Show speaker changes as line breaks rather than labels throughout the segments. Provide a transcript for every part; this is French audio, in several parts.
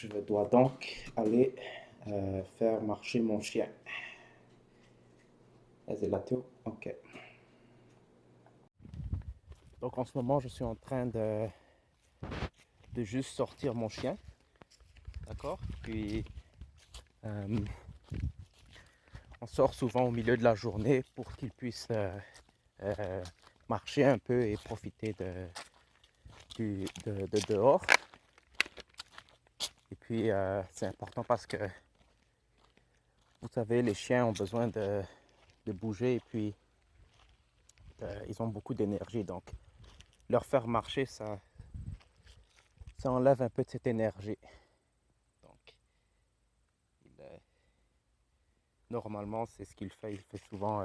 Je dois donc aller faire marcher mon chien. Est-ce là tout? Ok. Donc en ce moment, je suis en train de juste sortir mon chien. D'accord? Puis on sort souvent au milieu de la journée pour qu'il puisse marcher un peu et profiter de dehors. Et puis c'est important parce que vous savez, les chiens ont besoin de bouger et puis ils ont beaucoup d'énergie. Donc leur faire marcher, ça enlève un peu de cette énergie. Donc normalement, c'est ce qu'il fait. Il fait souvent,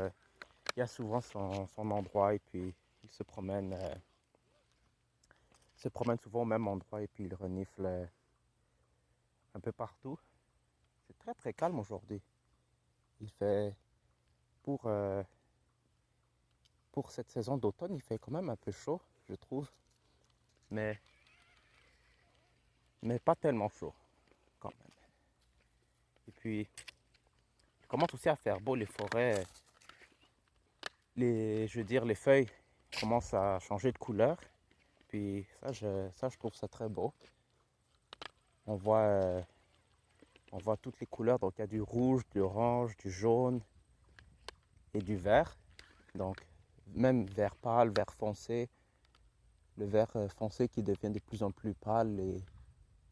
il y a souvent son endroit et puis il se promène souvent au même endroit et puis il renifle un peu partout. C'est très très calme aujourd'hui. Il fait pour cette saison d'automne, il fait quand même un peu chaud, je trouve, mais pas tellement chaud quand même. Et puis il commence aussi à faire beau, les forêts, je veux dire les feuilles commencent à changer de couleur. Puis ça je trouve ça très beau. On voit toutes les couleurs, donc il y a du rouge, du orange, du jaune et du vert. Donc même vert pâle, vert foncé, le vert foncé qui devient de plus en plus pâle et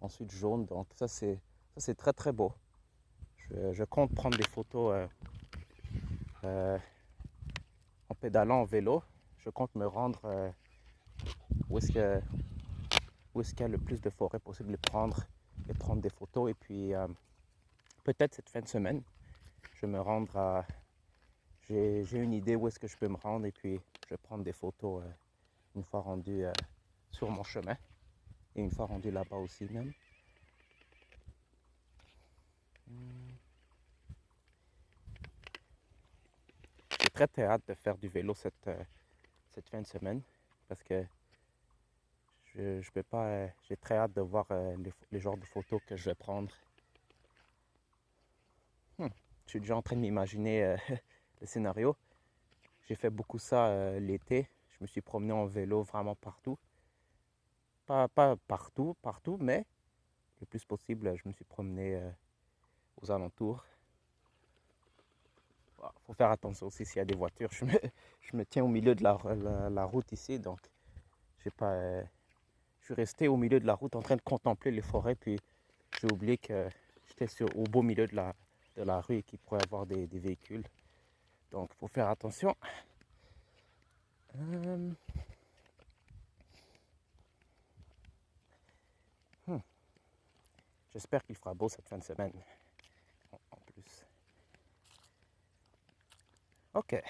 ensuite jaune. Donc ça c'est très très beau. Je compte prendre des photos en pédalant en vélo. Je compte me rendre où est-ce qu'il y a le plus de forêt possible et prendre des photos. Et puis peut-être cette fin de semaine, je vais me rendre à... J'ai une idée où est-ce que je peux me rendre et puis je vais prendre des photos une fois rendu sur mon chemin et une fois rendu là-bas aussi même. J'ai très très hâte de faire du vélo cette fin de semaine parce que je peux pas, j'ai très hâte de voir les genres de photos que je vais prendre. Je suis déjà en train de m'imaginer le scénario. J'ai fait beaucoup ça l'été. Je me suis promené en vélo vraiment partout. Pas partout, mais le plus possible, je me suis promené aux alentours. Il faut faire attention aussi s'il y a des voitures. Je me tiens au milieu de la route ici, donc j'ai pas, je suis resté au milieu de la route en train de contempler les forêts, puis j'ai oublié que j'étais au beau milieu de la rue et qu'il pourrait y avoir des véhicules. Donc il faut faire attention. J'espère qu'il fera beau cette fin de semaine. En plus. Ok.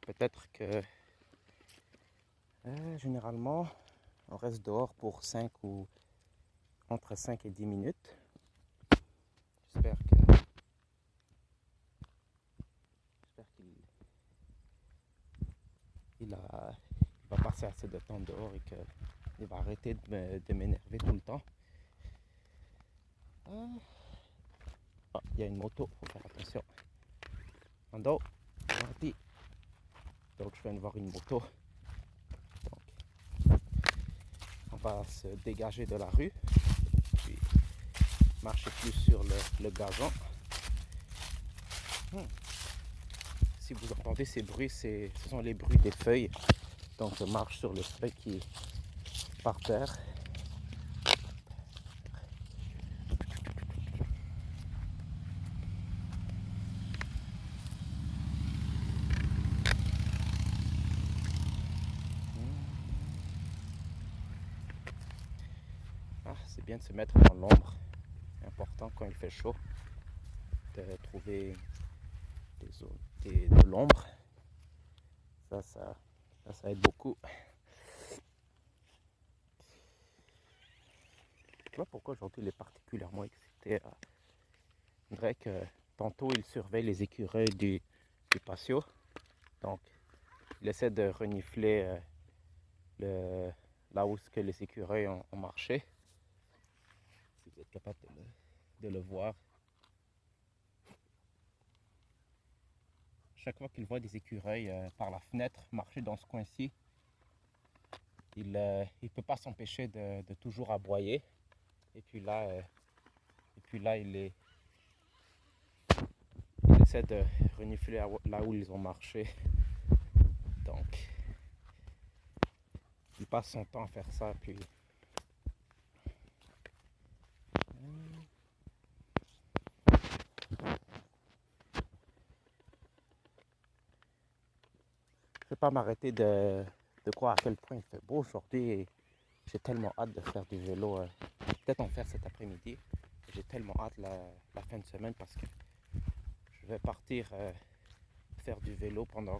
Peut-être que généralement on reste dehors pour 5 ou entre 5 et 10 minutes. J'espère qu'il va passer assez de temps dehors et qu'il va arrêter de m'énerver tout le temps. Ah, il y a une moto, il faut faire attention. Ando, gentil. Donc je viens de voir une moto. Donc, on va se dégager de la rue, puis marcher plus sur le gazon. Si vous entendez ces bruits, ce sont les bruits des feuilles. Donc je marche sur les feuilles qui est par terre. Ah, c'est bien de se mettre dans l'ombre. C'est important quand il fait chaud de trouver de l'ombre. Ça aide beaucoup. Je sais pas pourquoi aujourd'hui il est particulièrement excité. On dirait que tantôt il surveille les écureuils du patio. Donc il essaie de renifler là où que les écureuils ont marché. Si vous êtes capable de le voir. Chaque fois qu'il voit des écureuils par la fenêtre marcher dans ce coin-ci, il ne peut pas s'empêcher de toujours aboyer. Et puis là, il essaie de renifler là où ils ont marché. Donc, il passe son temps à faire ça. Puis, je ne vais pas m'arrêter de croire à quel point il fait beau aujourd'hui. J'ai tellement hâte de faire du vélo. Peut-être en faire cet après-midi. J'ai tellement hâte la fin de semaine parce que je vais partir faire du vélo pendant...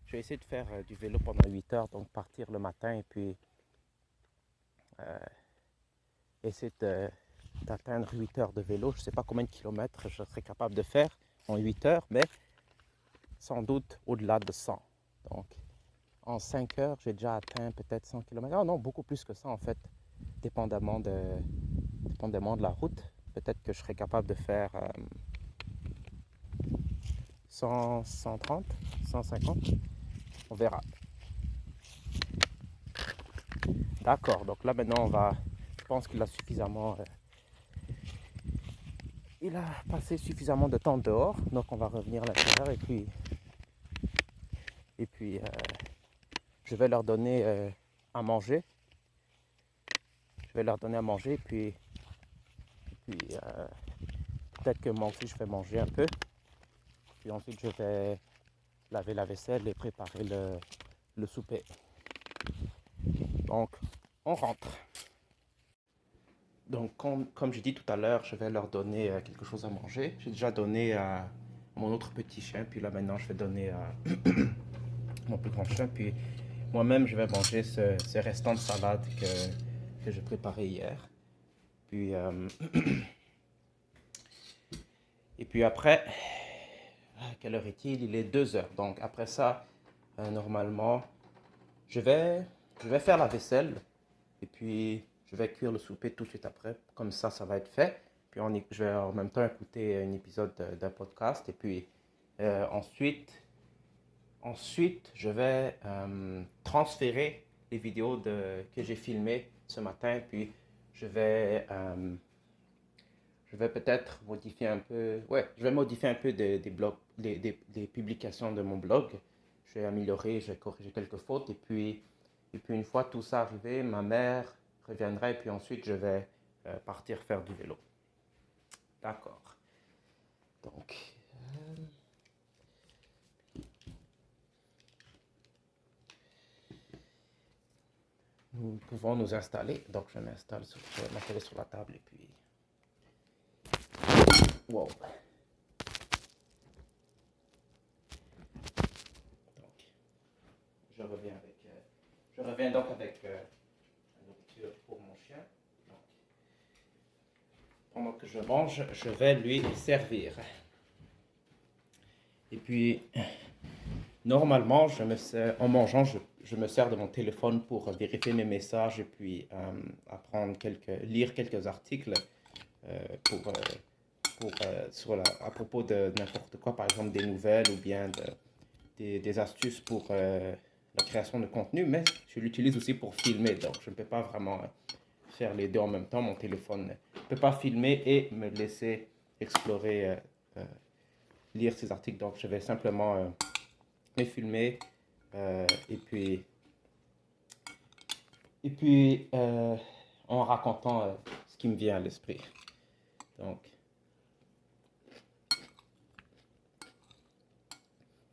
Je vais essayer de faire du vélo pendant 8 heures, donc partir le matin et puis essayer d'atteindre 8 heures de vélo. Je ne sais pas combien de kilomètres je serai capable de faire en 8 heures, mais sans doute au-delà de 100. Donc en 5 heures, j'ai déjà atteint peut-être 100 km. Ah non, beaucoup plus que ça en fait, dépendamment de la route. Peut-être que je serai capable de faire 100, 130, 150. On verra. D'accord, donc là maintenant je pense qu'il a suffisamment... il a passé suffisamment de temps dehors, donc on va revenir à l'intérieur et puis je vais leur donner à manger. Je vais leur donner à manger et puis peut-être que moi aussi je vais manger un peu. Puis ensuite je vais laver la vaisselle et préparer le souper. Donc on rentre. Donc comme j'ai dit tout à l'heure, je vais leur donner quelque chose à manger. J'ai déjà donné à mon autre petit chien, puis là maintenant je vais donner à mon plus grand chien. Puis moi-même je vais manger ce restant de salade que j'ai préparé hier. Puis et puis après, quelle heure est-il? Il est 2 heures. Donc après ça, normalement, je vais faire la vaisselle et puis je vais cuire le souper tout de suite après. Comme ça va être fait. Puis je vais en même temps écouter un épisode d'un podcast et puis ensuite, je vais transférer les vidéos que j'ai filmées ce matin. Puis je vais peut-être modifier un peu. Ouais, je vais modifier un peu des blogs, des publications de mon blog. Je vais améliorer, je vais corriger quelques fautes. Et puis une fois tout ça arrivé, ma mère reviendra et puis ensuite je vais partir faire du vélo. D'accord. Donc, nous pouvons nous installer. Donc, je vais m'installer sur la table et puis... Wow. Donc, je reviens donc avec la nourriture pour mon chien. Donc, pendant que je mange, je vais lui servir. Et puis, normalement, en mangeant, je me sers de mon téléphone pour vérifier mes messages et puis lire quelques articles à propos de n'importe quoi, par exemple des nouvelles ou bien des astuces pour la création de contenu, mais je l'utilise aussi pour filmer, donc je ne peux pas vraiment faire les deux en même temps. Mon téléphone ne peut pas filmer et me laisser explorer, lire ces articles, donc je vais simplement les filmer et puis en racontant ce qui me vient à l'esprit.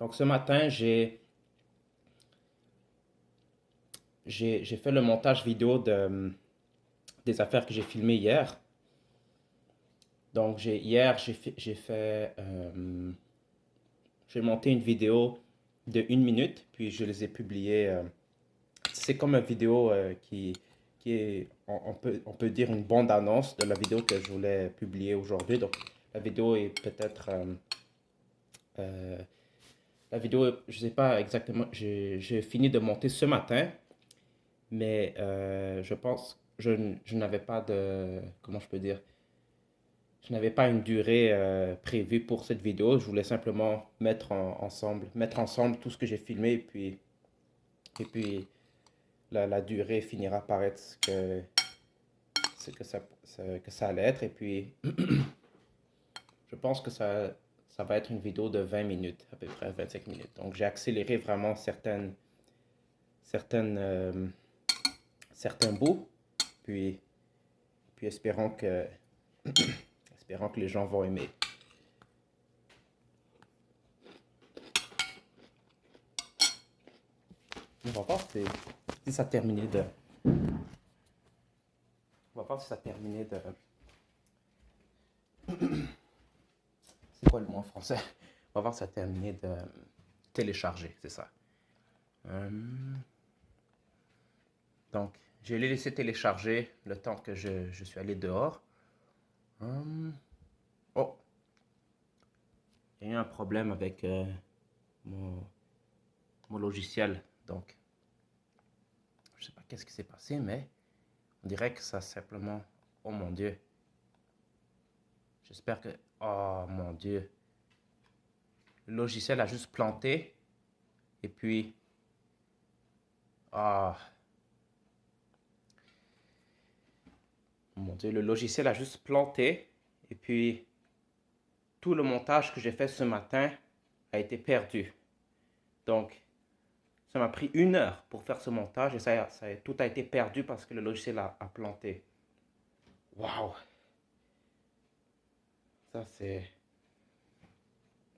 Donc ce matin, j'ai fait le montage vidéo des affaires que j'ai filmées hier. Donc hier, j'ai monté une vidéo de 1 minute, puis je les ai publiées. C'est comme une vidéo qui est, on peut dire une bande-annonce de la vidéo que je voulais publier aujourd'hui. Donc la vidéo est peut-être... la vidéo, je sais pas exactement, j'ai fini de monter ce matin, mais je pense, je n'avais pas de, comment je peux dire, Je n'avais pas une durée prévue pour cette vidéo. Je voulais simplement mettre ensemble tout ce que j'ai filmé et puis la durée finira par être ce que que ça allait être. Et puis, je pense que ça va être une vidéo de 20 minutes, à peu près 25 minutes. Donc, j'ai accéléré vraiment certaines, certains bouts. Puis, puis espérons que les gens vont aimer. On va voir si ça terminait de. On va voir si ça terminait de. C'est quoi le mot en français? On va voir si ça terminait de télécharger, c'est ça. Donc, je l'ai laissé télécharger le temps que je suis allé dehors. Oh, il y a eu un problème avec mon, mon logiciel. Donc, je sais pas qu'est-ce qui s'est passé, mais on dirait que ça simplement... Oh mon Dieu. J'espère que... Oh mon Dieu. Le logiciel a juste planté. Et puis... Ah... Mon Dieu, le logiciel a juste planté. Et puis... Tout le montage que j'ai fait ce matin a été perdu. Donc... Ça m'a pris 1 heure pour faire ce montage et tout a été perdu parce que le logiciel a planté. Waouh! Ça c'est...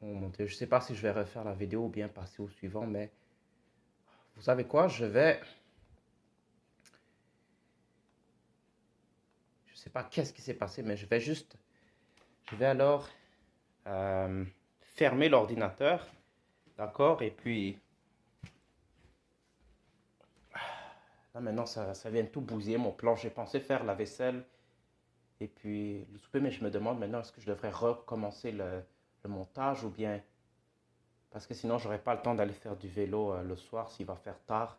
Oh mon Dieu, je sais pas si je vais refaire la vidéo ou bien passer au suivant, mais... Vous savez quoi? Je sais pas qu'est-ce qui s'est passé, mais je vais alors fermer l'ordinateur, d'accord? Et puis... Là maintenant, ça vient de tout bousiller mon plan. J'ai pensé faire la vaisselle et puis le souper, mais je me demande maintenant, est-ce que je devrais recommencer le montage ou bien... Parce que sinon, j'aurai pas le temps d'aller faire du vélo le soir s'il va faire tard.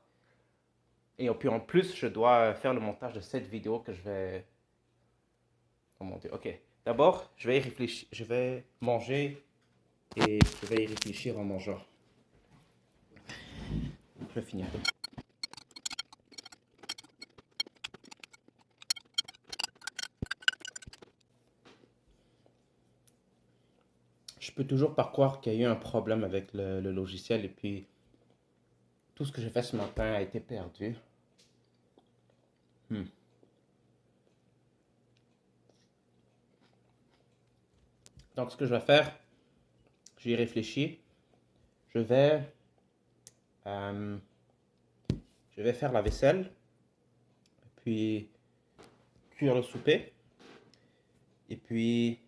Et puis en plus, je dois faire le montage de cette vidéo que je vais... Oh mon Dieu, ok. D'abord, je vais y réfléchir. Je vais manger et je vais y réfléchir en mangeant. Je vais finir. Je peux toujours pas croire qu'il y a eu un problème avec le logiciel et puis tout ce que j'ai fait ce matin a été perdu. Hmm. Donc ce que je vais faire, j'y réfléchis. Je vais, euh, je vais faire la vaisselle, puis cuire le souper. Et puis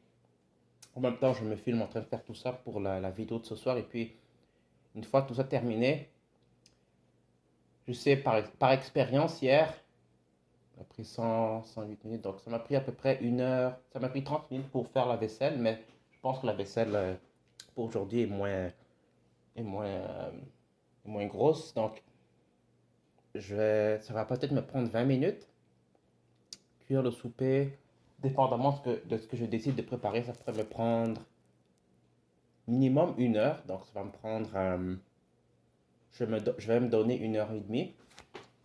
en même temps, je me filme en train de faire tout ça pour la vidéo de ce soir. Et puis une fois tout ça terminé, je sais par expérience hier, ça a pris 108 minutes, donc ça m'a pris à peu près 1 heure, ça m'a pris 30 minutes pour faire la vaisselle, mais je pense que la vaisselle pour aujourd'hui est moins, euh, est moins grosse, donc ça va peut-être me prendre 20 minutes, cuire le souper, dépendamment de ce que je décide de préparer, ça pourrait me prendre minimum 1 heure, donc ça va me prendre, je vais me donner 1 heure et demie,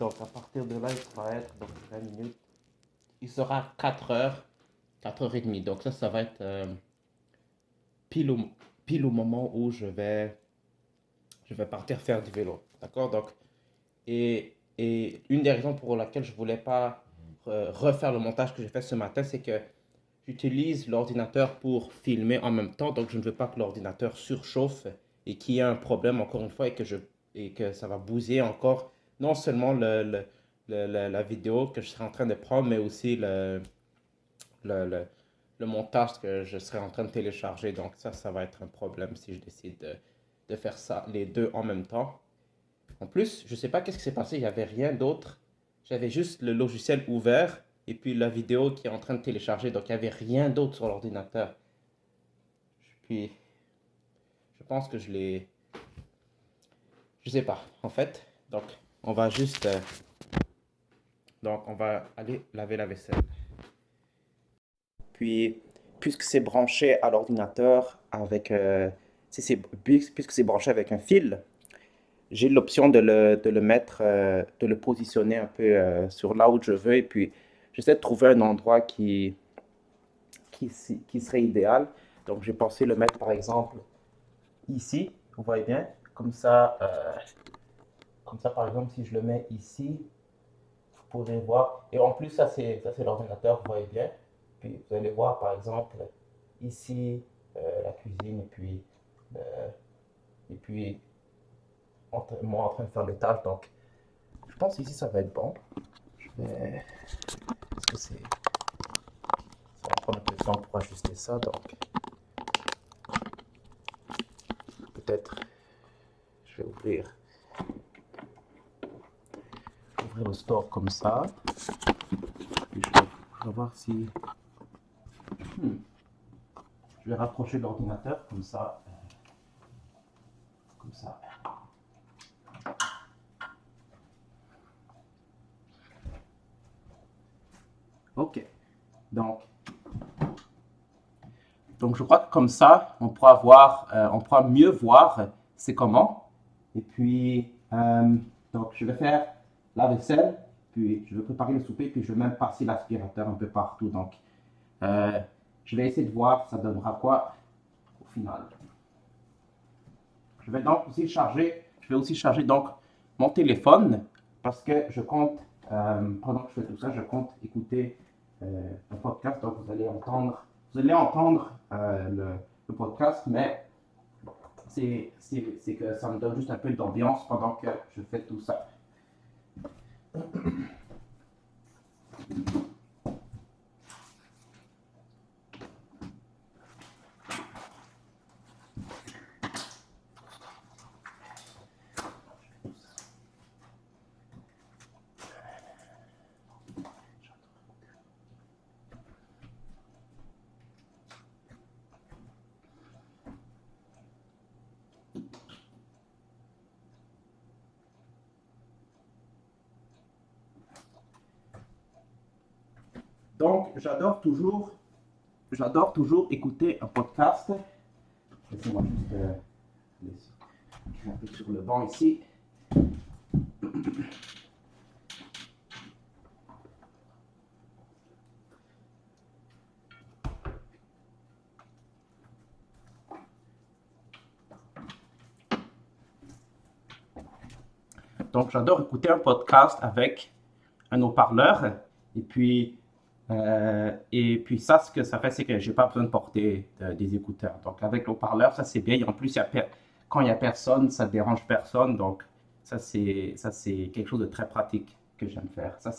donc à partir de là, il va être donc 20 minutes, il sera 4 heures, 4 heures et demie. Donc ça va être pile au, pile au moment où je vais partir faire du vélo. D'accord? Donc, et une des raisons pour laquelle je voulais pas refaire le montage que j'ai fait ce matin, c'est que j'utilise l'ordinateur pour filmer en même temps. Donc, je ne veux pas que l'ordinateur surchauffe et qu'il y ait un problème encore une fois et que ça va bousiller encore non seulement la vidéo que je serai en train de prendre, mais aussi le, le, le montage que je serai en train de télécharger. Donc ça va être un problème si je décide de faire ça, les deux en même temps. En plus, je sais pas qu'est-ce qui s'est passé, il n'y avait rien d'autre. J'avais juste le logiciel ouvert et puis la vidéo qui est en train de télécharger. Donc il n'y avait rien d'autre sur l'ordinateur. Puis je pense que je l'ai... Je sais pas, en fait. Donc on va juste... donc on va aller laver la vaisselle. Puis, puisque c'est branché à l'ordinateur avec, puisque c'est branché avec un fil, j'ai l'option de le mettre, de le positionner un peu sur là où je veux. Et puis, j'essaie de trouver un endroit qui serait idéal. Donc, j'ai pensé le mettre, par exemple, ici. Vous voyez bien? Comme ça, par exemple, si je le mets ici, vous pourrez voir. Et en plus, ça, c'est l'ordinateur, vous voyez bien. Puis, vous allez voir, par exemple, ici, la cuisine, euh, et puis moi en train de faire les tâches. Donc, je pense ici, ça va être bon. Parce que ça va prendre un peu de temps pour ajuster ça. Donc, peut-être, je vais ouvrir le store comme ça. Puis je vais voir si... Je vais rapprocher l'ordinateur comme ça. Comme ça. Ok. Donc je crois que comme ça, on pourra mieux voir c'est comment. Et puis, donc je vais faire la vaisselle, puis je vais préparer le souper, puis je vais même passer l'aspirateur un peu partout. Donc, euh, je vais essayer de voir ça donnera quoi au final. Je vais aussi charger donc mon téléphone parce que je compte, pendant que je fais tout ça, je compte écouter un podcast. Donc vous allez entendre le podcast, mais c'est que ça me donne juste un peu d'ambiance pendant que je fais tout ça. Donc, j'adore toujours écouter un podcast. Laissez-moi juste je vais un peu sur le banc ici. Donc, j'adore écouter un podcast avec un haut-parleur. Et puis ça, ce que ça fait, c'est que j'ai pas besoin de porter des écouteurs. Donc, avec le haut-parleur, ça c'est bien. Et en plus, quand il n'y a personne, ça ne dérange personne. Donc, ça, c'est quelque chose de très pratique que j'aime faire. Ça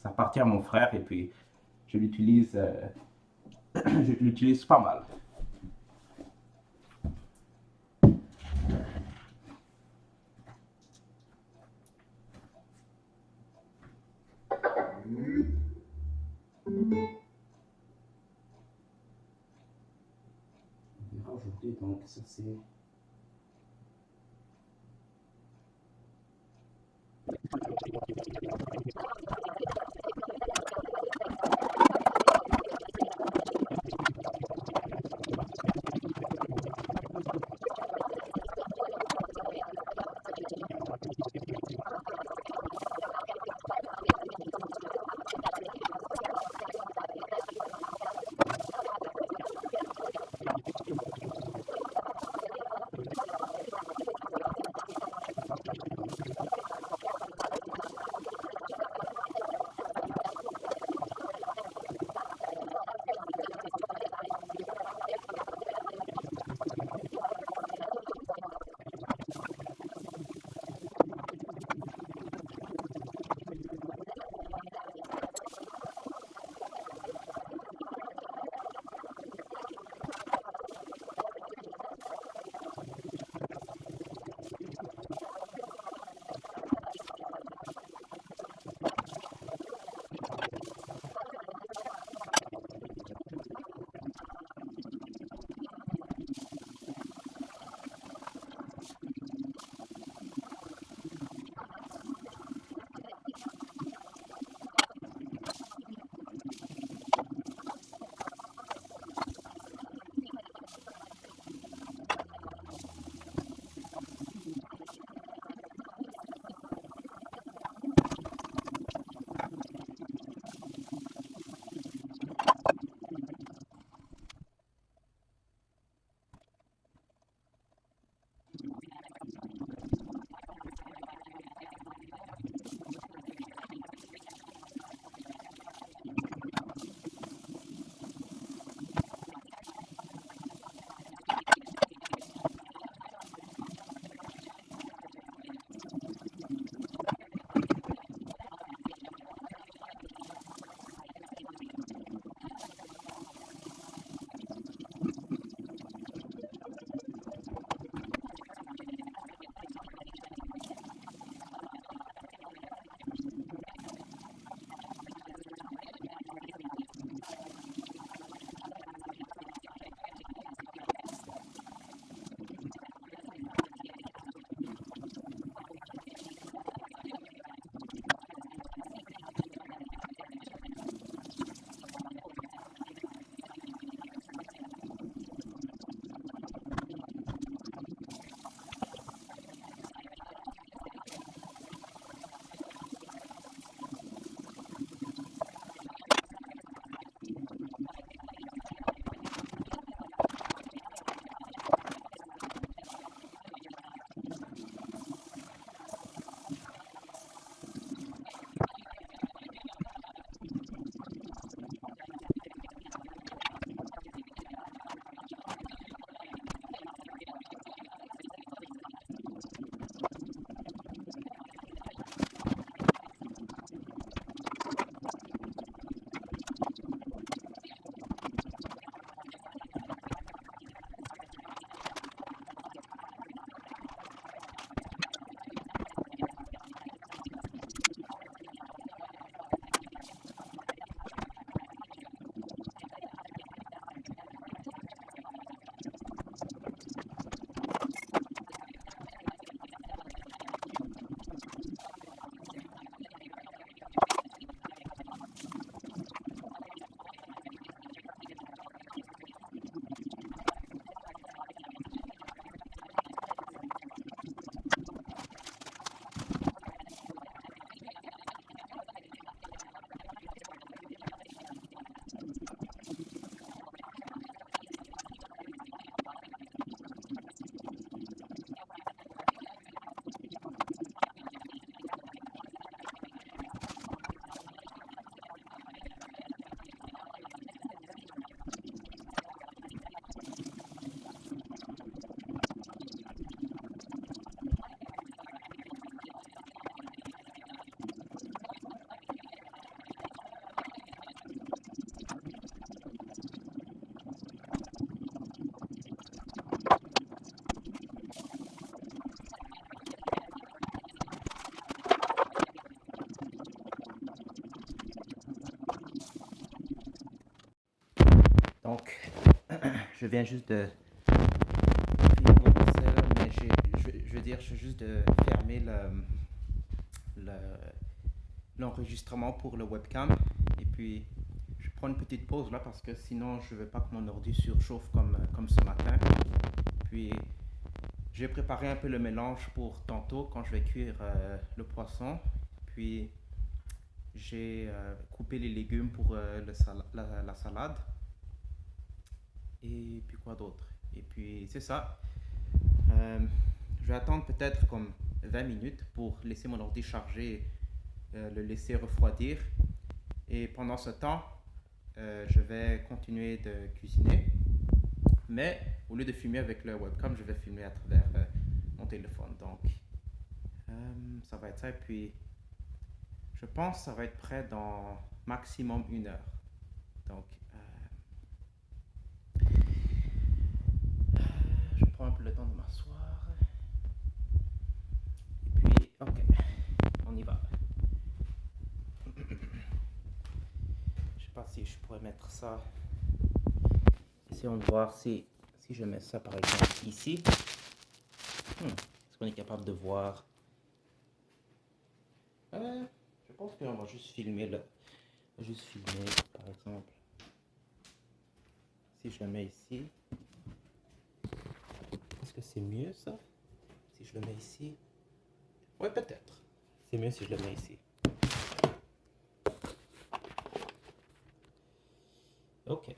appartient à mon frère et puis je l'utilise, je l'utilise pas mal. On verra aujourd'hui, donc ça c'est... je viens juste de finir mon PC, mais je veux dire, je viens juste de fermer l'enregistrement pour le webcam. Et puis, je prends une petite pause là parce que sinon, je ne veux pas que mon ordi surchauffe comme ce matin. Puis, j'ai préparé un peu le mélange pour tantôt quand je vais cuire le poisson. Puis, j'ai coupé les légumes pour la salade. Et puis quoi d'autre? Et puis c'est ça. Je vais attendre peut-être comme 20 minutes pour laisser mon ordi charger, le laisser refroidir. Et pendant ce temps, je vais continuer de cuisiner. Mais au lieu de filmer avec le webcam, je vais filmer à travers mon téléphone. Donc ça va être ça. Et puis je pense que ça va être prêt dans maximum 1 heure. Donc je prends un peu le temps de m'asseoir. Et puis, ok, on y va. Je sais pas si je pourrais mettre ça. Essayons de voir si je mets ça par exemple ici. Est-ce qu'on est capable de voir? Je pense qu'on va juste filmer par exemple. Si je le mets ici. Est-ce que c'est mieux ça? Si je le mets ici? Ouais, peut-être. C'est mieux si je le mets ici. Ok.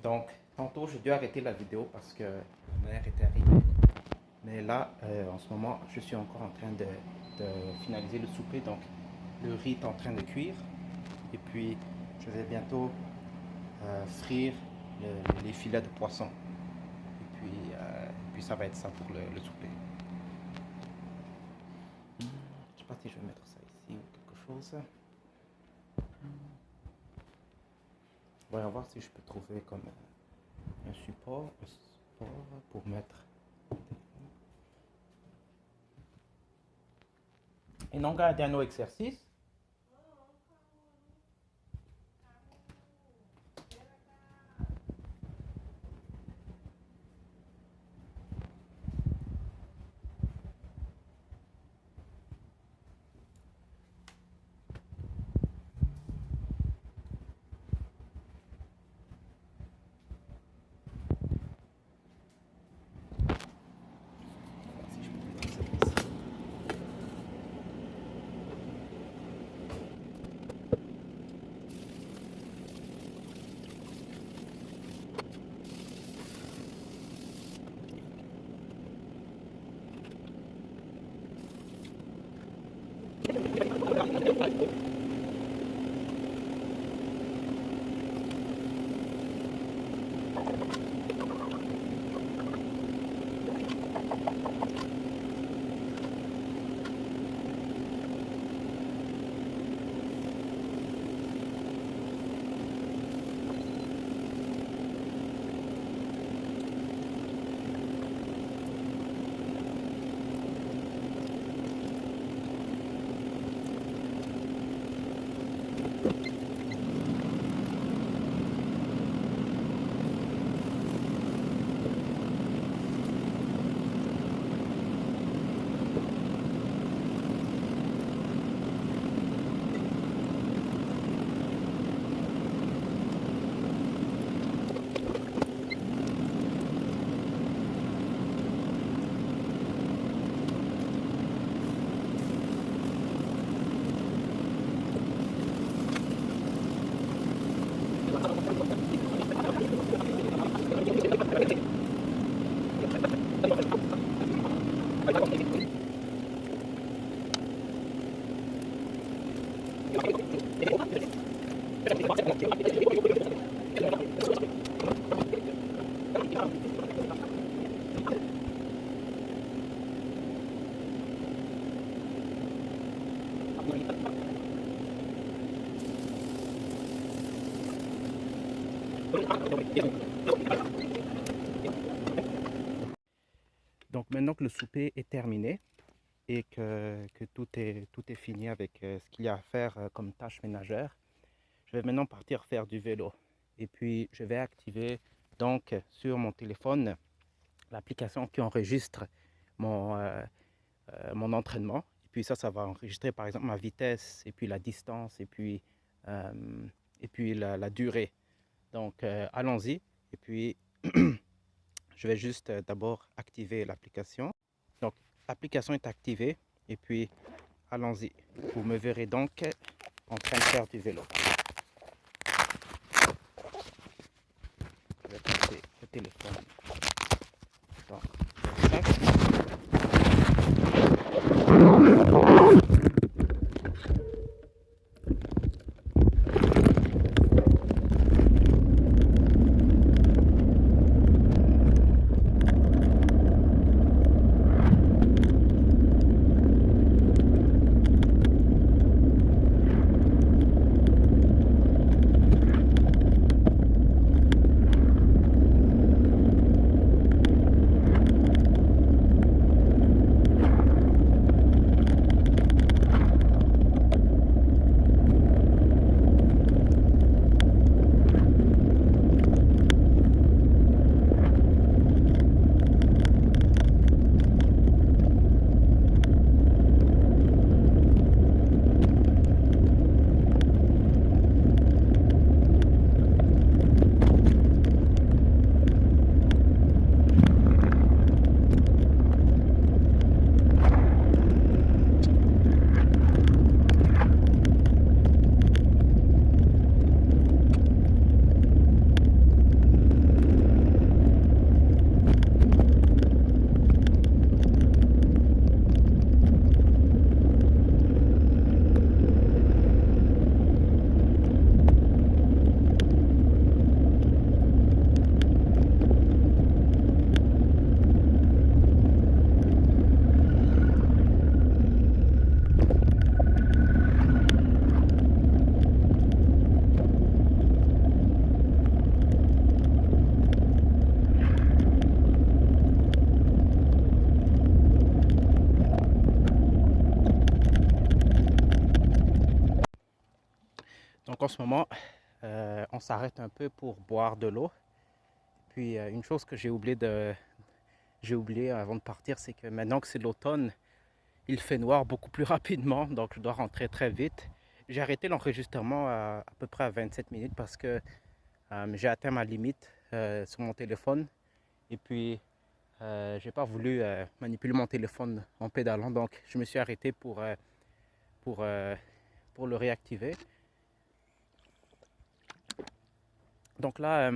Donc, tantôt, j'ai dû arrêter la vidéo parce que ma mère était arrivée. Mais là, en ce moment, je suis encore en train de finaliser le souper. Donc, le riz est en train de cuire. Et puis, je vais bientôt frire les filets de poisson. Et puis ça va être ça pour le souper. Je ne sais pas si je vais mettre ça ici ou quelque chose. On va voir si je peux trouver comme un support pour mettre. Et non, garder un autre exercice. Donc maintenant que le souper est terminé et que tout est fini avec ce qu'il y a à faire comme tâche ménagère, je vais maintenant partir faire du vélo. Et puis je vais activer donc sur mon téléphone l'application qui enregistre mon entraînement. Et puis ça va enregistrer par exemple ma vitesse et puis la distance et puis la durée. Donc allons-y. Et puis je vais juste d'abord activer l'application. Donc l'application est activée et puis allons-y. Vous me verrez donc en train de faire du vélo. Je vais passer le téléphone dans le sac. Donc en ce moment, on s'arrête un peu pour boire de l'eau. Puis une chose que j'ai oublié avant de partir, c'est que maintenant que c'est l'automne, il fait noir beaucoup plus rapidement, donc je dois rentrer très vite. J'ai arrêté l'enregistrement à peu près à 27 minutes parce que j'ai atteint ma limite sur mon téléphone. Et puis, j'ai pas voulu manipuler mon téléphone en pédalant, donc je me suis arrêté pour le réactiver. Donc là,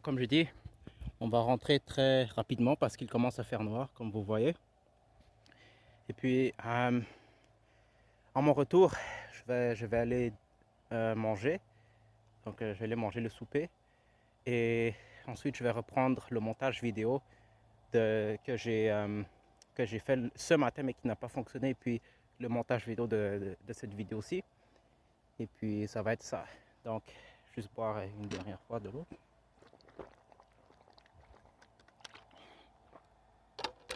comme je dis, on va rentrer très rapidement parce qu'il commence à faire noir, comme vous voyez. Et puis, en mon retour, je vais aller manger. Donc, je vais aller manger le souper. Et ensuite, je vais reprendre le montage vidéo que j'ai fait ce matin, mais qui n'a pas fonctionné. Et puis, le montage vidéo de cette vidéo-ci. Et puis, ça va être ça. Donc, juste boire une dernière fois de l'eau.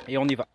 Et on y va.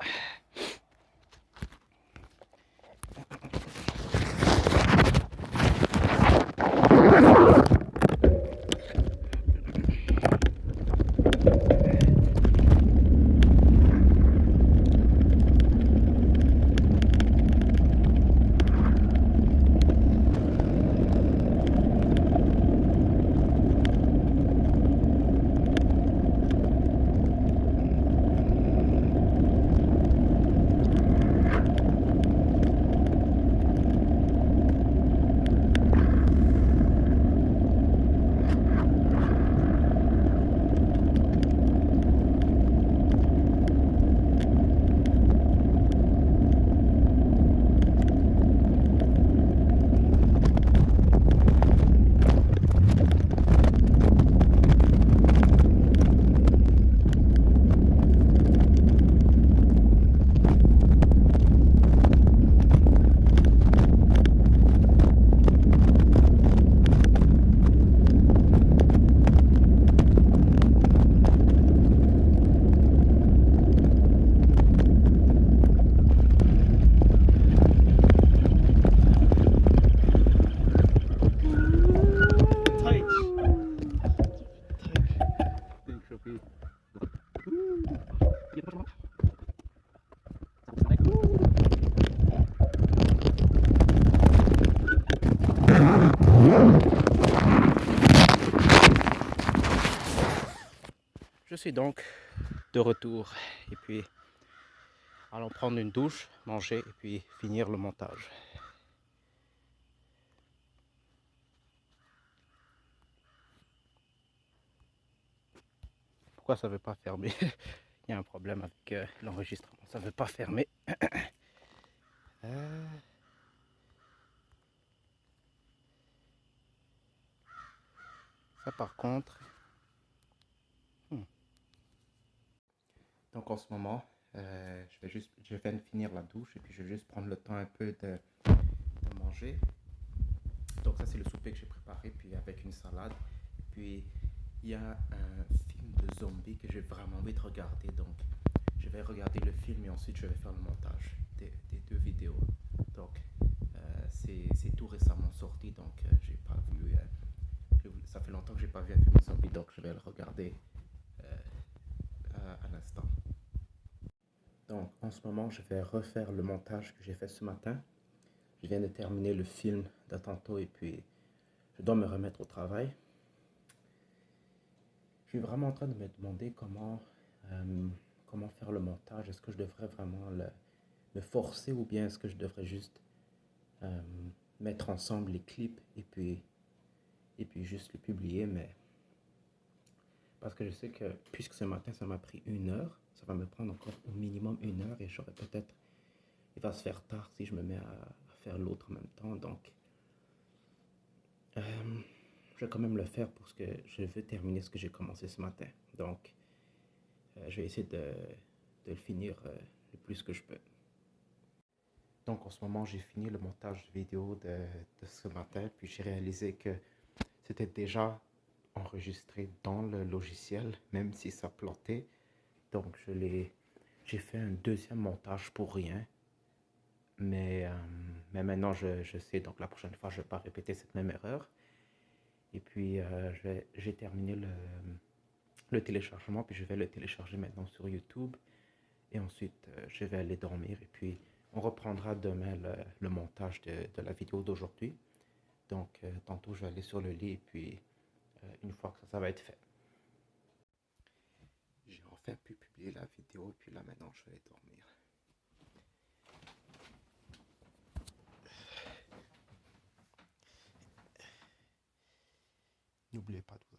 Je suis donc de retour et puis allons prendre une douche, manger et puis finir le montage. Pourquoi ça ne veut pas fermer? Il y a un problème avec l'enregistrement, ça ne veut pas fermer. Ça par contre... Donc en ce moment, je viens de finir la douche et puis je vais juste prendre le temps un peu de manger. Donc ça c'est le souper que j'ai préparé, puis avec une salade. Puis il y a un film de zombies que j'ai vraiment envie de regarder. Donc je vais regarder le film et ensuite je vais faire le montage des deux vidéos. Donc c'est tout récemment sorti, donc j'ai pas vu... ça fait longtemps que j'ai pas vu un film de zombies, donc je vais le regarder à l'instant. Donc en ce moment je vais refaire le montage que j'ai fait ce matin. Je viens de terminer le film de tantôt et puis je dois me remettre au travail. Je suis vraiment en train de me demander comment faire le montage. Est-ce que je devrais vraiment me forcer ou bien est-ce que je devrais juste mettre ensemble les clips et puis juste le publier. Mais parce que je sais que puisque ce matin ça m'a pris 1 heure, ça va me prendre encore au minimum 1 heure et j'aurais peut-être... Il va se faire tard si je me mets à faire l'autre en même temps. Donc je vais quand même le faire parce que je veux terminer ce que j'ai commencé ce matin. Donc je vais essayer de le finir le plus que je peux. Donc en ce moment j'ai fini le montage vidéo de ce matin, puis j'ai réalisé que c'était déjà enregistré dans le logiciel, même si ça plantait. Donc j'ai fait un deuxième montage pour rien. Mais maintenant je sais, donc la prochaine fois je ne vais pas répéter cette même erreur. Et puis j'ai terminé le téléchargement, puis je vais le télécharger maintenant sur YouTube. Et ensuite je vais aller dormir et puis on reprendra demain le montage de la vidéo d'aujourd'hui. Donc tantôt je vais aller sur le lit et puis une fois que ça va être fait. J'ai enfin pu publier la vidéo et puis là maintenant je vais aller dormir. N'oubliez pas de vous